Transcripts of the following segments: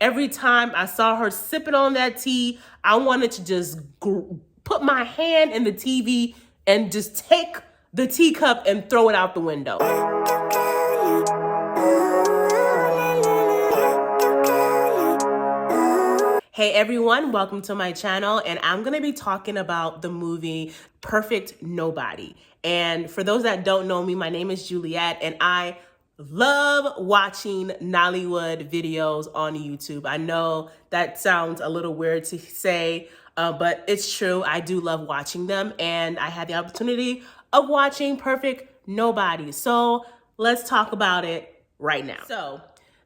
Every time I saw her sipping on that tea, I wanted to just put my hand in the TV and just take the teacup and throw it out the window. Hey everyone, welcome to my channel, and I'm gonna be talking about the movie Perfect Nobody. And for those that don't know me, my name is Juliet, and I love watching Nollywood videos on YouTube. I know that sounds a little weird to say, but it's true. I do love watching them, and I had the opportunity of watching Perfect Nobody. So let's talk about it right now. So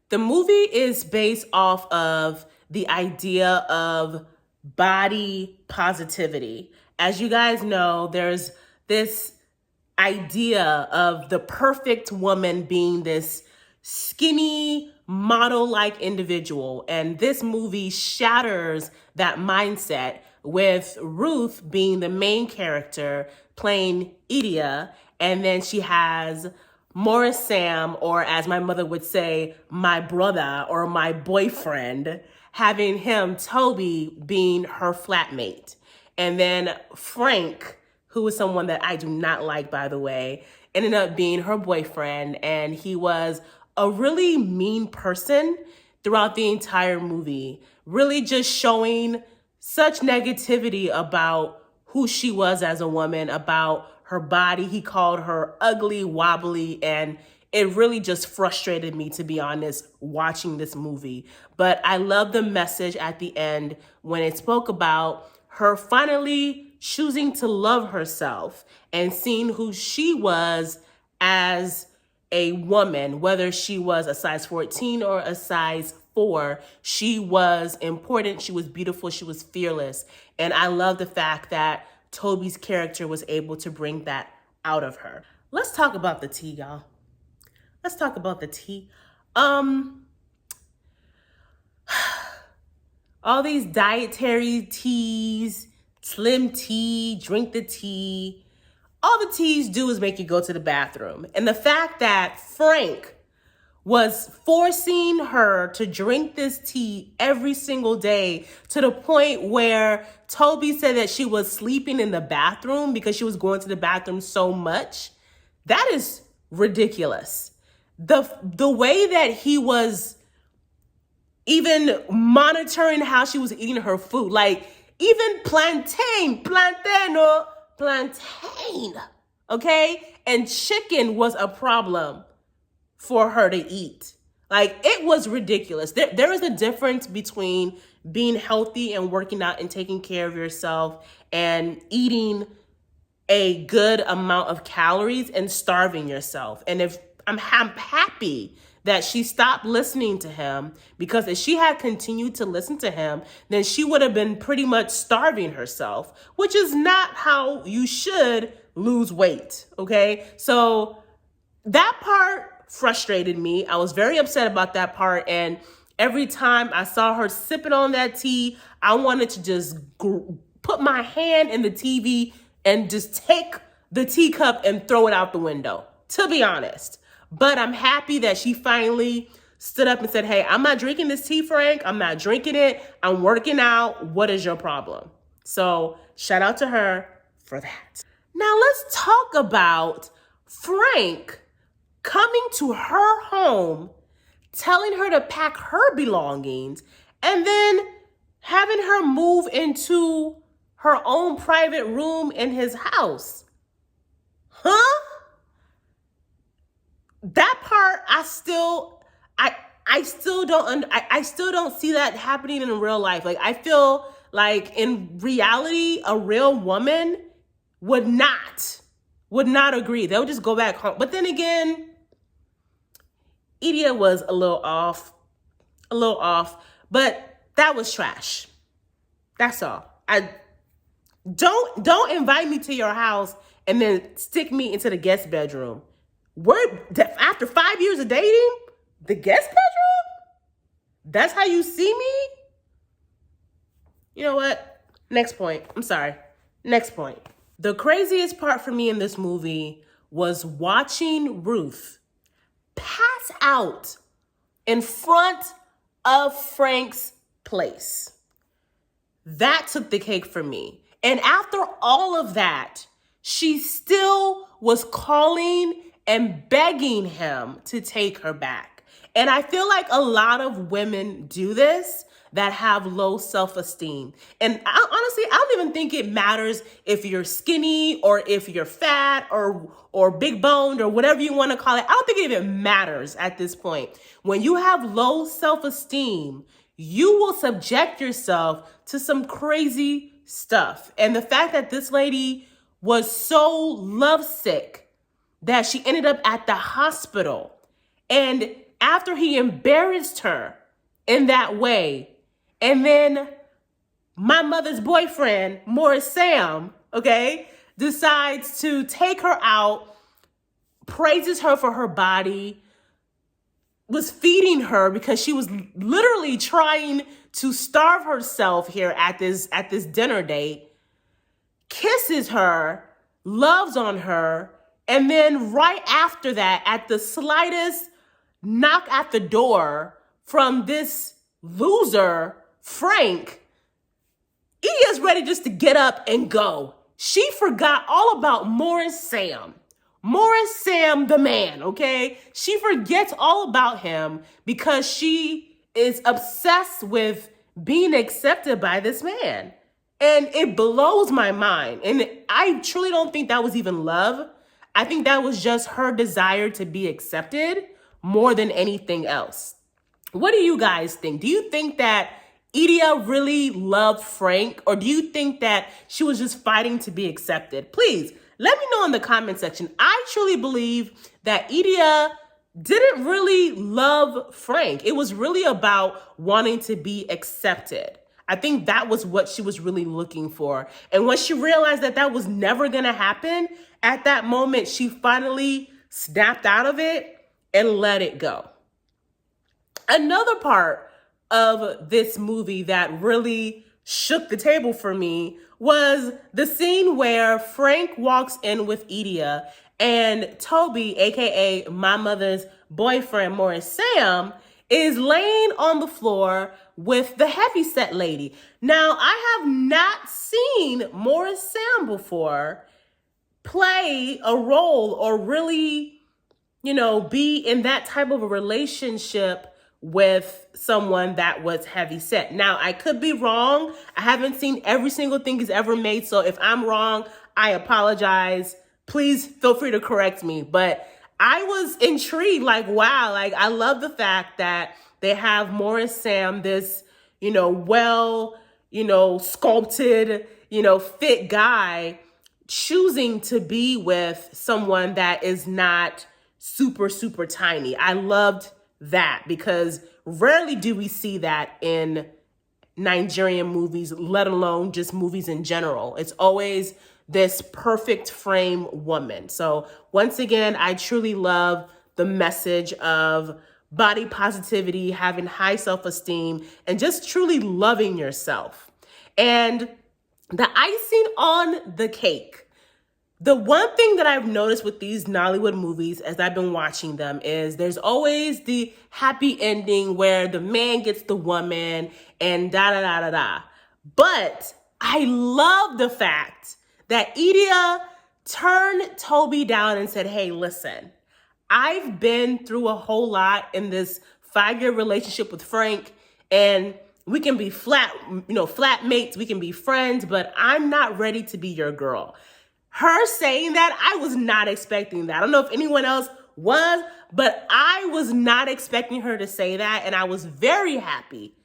the movie is based off of the idea of body positivity. As you guys know, there's this idea of the perfect woman being this skinny, model-like individual. And this movie shatters that mindset with Ruth being the main character playing Ejike. And then she has Maurice Sam, or as my mother would say, my brother or my boyfriend, having him, Toby, being her flatmate. And then Frank, who is someone that I do not like, by the way, ended up being her boyfriend. And he was a really mean person throughout the entire movie, really just showing such negativity about who she was as a woman, about her body. He called her ugly, wobbly, and it really just frustrated me, to be honest, watching this movie. But I love the message at the end when it spoke about her finally choosing to love herself and seeing who she was as a woman, whether she was a size 14 or a size 4. She was important, she was beautiful, she was fearless. And I love the fact that Toby's character was able to bring that out of her. Let's talk about the tea, y'all. Let's talk about the tea. All these dietary teas, slim tea, drink the tea. All the teas do is make you go to the bathroom. And the fact that Frank was forcing her to drink this tea every single day to the point where Toby said that she was sleeping in the bathroom because she was going to the bathroom so much, that is ridiculous. The way that he was even monitoring how she was eating her food, like even plantain, okay? And chicken was a problem for her to eat. Like, it was ridiculous. There is a difference between being healthy and working out and taking care of yourself and eating a good amount of calories and starving yourself. And if I'm happy that she stopped listening to him, because if she had continued to listen to him, then she would have been pretty much starving herself, which is not how you should lose weight, okay? So that part frustrated me. I was very upset about that part, and every time I saw her sipping on that tea, I wanted to just put my hand in the TV and just take the teacup and throw it out the window, to be honest. But I'm happy that she finally stood up and said, hey, I'm not drinking this tea, Frank. I'm not drinking it. I'm working out. What is your problem? So shout out to her for that. Now let's talk about Frank coming to her home, telling her to pack her belongings, and then having her move into her own private room in his house. Huh? That part, I still don't see that happening in real life. Like, I feel like in reality, a real woman would not agree. They'll just go back home. But then again, Ejike was a little off, but that was trash. That's all. Don't invite me to your house and then stick me into the guest bedroom. After 5 years of dating, the guest bedroom? That's how you see me? You know what? Next point. I'm sorry. Next point. The craziest part for me in this movie was watching Ruth pass out in front of Frank's place. That took the cake for me. And after all of that, she still was calling and begging him to take her back. And I feel like a lot of women do this that have low self-esteem. And honestly, I don't even think it matters if you're skinny or if you're fat or big boned or whatever you want to call it. I don't think it even matters at this point. When you have low self-esteem, you will subject yourself to some crazy stuff. And the fact that this lady was so lovesick that she ended up at the hospital, and after he embarrassed her in that way, and then my mother's boyfriend, Maurice Sam, decides to take her out, praises her for her body, was feeding her because she was literally trying to starve herself here at this dinner date, kisses her, loves on her, and then right after that, at the slightest knock at the door from this loser, Frank, he is ready just to get up and go. She forgot all about Maurice Sam. Maurice Sam, the man, She forgets all about him because she is obsessed with being accepted by this man. And it blows my mind. And I truly don't think that was even love. I think that was just her desire to be accepted more than anything else. What do you guys think? Do you think that Idia really loved Frank, or do you think that she was just fighting to be accepted? Please let me know in the comment section. I truly believe that Idia didn't really love Frank. It was really about wanting to be accepted. I think that was what she was really looking for. And when she realized that that was never going to happen, at that moment, she finally snapped out of it and let it go. Another part of this movie that really shook the table for me was the scene where Frank walks in with Idia and Toby, aka my mother's boyfriend, Maurice Sam, is laying on the floor with the heavyset lady. Now, I have not seen Maurice Sam before play a role or really, be in that type of a relationship with someone that was heavy set. Now, I could be wrong. I haven't seen every single thing he's ever made. So if I'm wrong, I apologize. Please feel free to correct me. But I was intrigued, wow, I love the fact that they have Maurice Sam, this, sculpted, fit guy, choosing to be with someone that is not super, super tiny. I loved that because rarely do we see that in Nigerian movies, let alone just movies in general. It's always this perfect frame woman. So once again, I truly love the message of body positivity, having high self-esteem, and just truly loving yourself. And the icing on the cake, the one thing that I've noticed with these Nollywood movies as I've been watching them is there's always the happy ending where the man gets the woman and da-da-da-da-da. But I love the fact that Idia turned Toby down and said, hey, listen, I've been through a whole lot in this 5-year relationship with Frank, and we can be flat mates, we can be friends, but I'm not ready to be your girl. Her saying that, I was not expecting that. I don't know if anyone else was, but I was not expecting her to say that. And I was very happy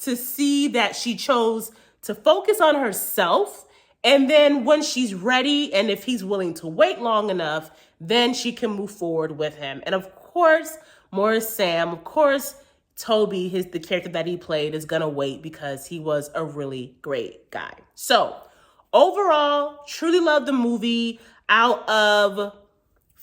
to see that she chose to focus on herself. And then when she's ready, and if he's willing to wait long enough, then she can move forward with him. And of course, Maurice Sam, of course, Toby, the character that he played, is gonna wait because he was a really great guy. So overall, truly love the movie. Out of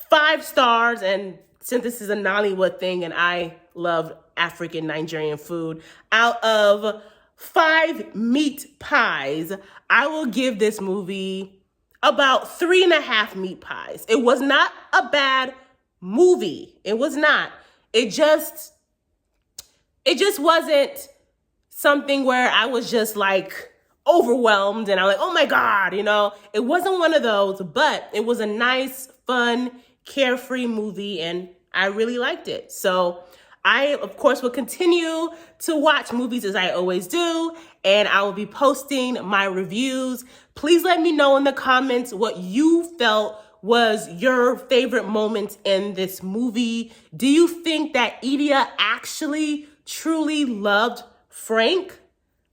5 stars, and since this is a Nollywood thing and I love African Nigerian food, out of 5 meat pies, I will give this movie about 3.5 meat pies. It was not a bad movie. It was not. It just it just wasn't something where I was just like overwhelmed and I'm like, oh my God, it wasn't one of those, but it was a nice, fun, carefree movie and I really liked it. So I, of course, will continue to watch movies as I always do, and I will be posting my reviews. Please let me know in the comments what you felt was your favorite moment in this movie. Do you think that Idia actually truly loved Frank?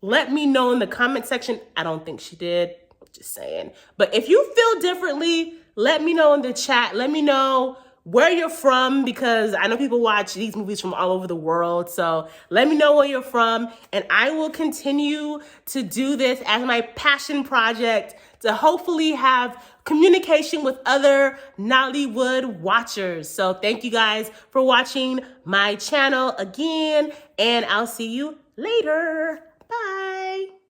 Let me know in the comment section. I don't think she did, just saying. But if you feel differently, let me know in the chat. Let me know where you're from, because I know people watch these movies from all over the world. So let me know where you're from, and I will continue to do this as my passion project to hopefully have communication with other Nollywood watchers. So thank you guys for watching my channel again, and I'll see you later.